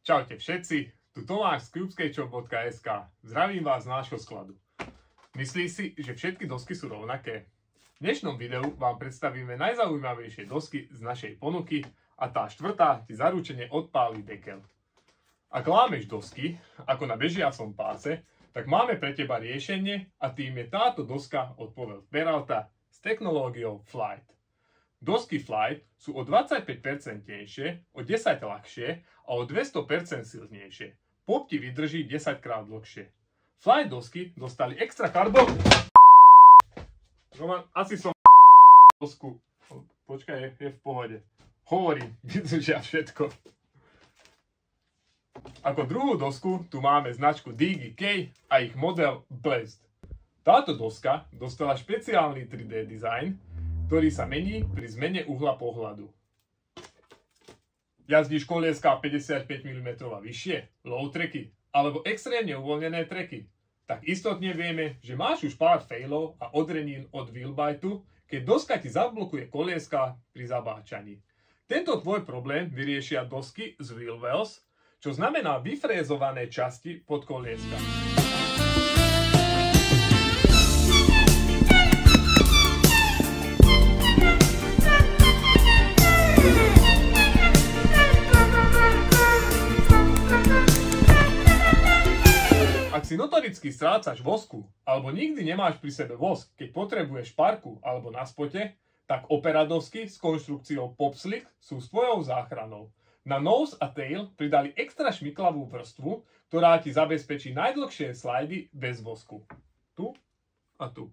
Čaute všetci, tu Tomáš z cubesketchup.sk. Zdravím vás z nášho skladu. Myslíš si, že všetky dosky sú rovnaké? V dnešnom videu vám predstavíme najzaujímavejšie dosky z našej ponuky a tá štvrtá ti zaručene odpálí dekel. Ak lámeš dosky, ako na bežiacom páse, tak máme pre teba riešenie a tým je táto doska od Powell Peralta s technológiou Flight. Dosky Flight sú o 25% tenšie, o 10 ľahšie a o 200% silnejšie. Pop ti vydrží 10 krát dlhšie. Flight dosky dostali extra karbon... Roman, asi som dosku... Počkaj, je v pohode. Hovorím, vydržia všetko. Ako druhú dosku tu máme značku DGK a ich model Blast. Táto doska dostala špeciálny 3D design, ktorý sa mení pri zmene uhla pohľadu. Jazdíš kolieska 55 mm vyššie, low tracky alebo extrémne uvoľnené tracky, tak istotne vieme, že máš už pár failov a odrenín od wheelbiteu, keď doska ti zablokuje kolieska pri zabáčaní. Tento tvoj problém vyriešia dosky z Wheelwells, čo znamená vyfrézované časti pod kolieska. Ak si notoricky strácaš vosku, alebo nikdy nemáš pri sebe vosk, keď potrebuješ parku alebo na spote, tak operadosky s konštrukciou PopSlick sú s tvojou záchranou. Na nose a tail pridali extra šmyklavú vrstvu, ktorá ti zabezpečí najdlhšie slajdy bez vosku. Tu a tu.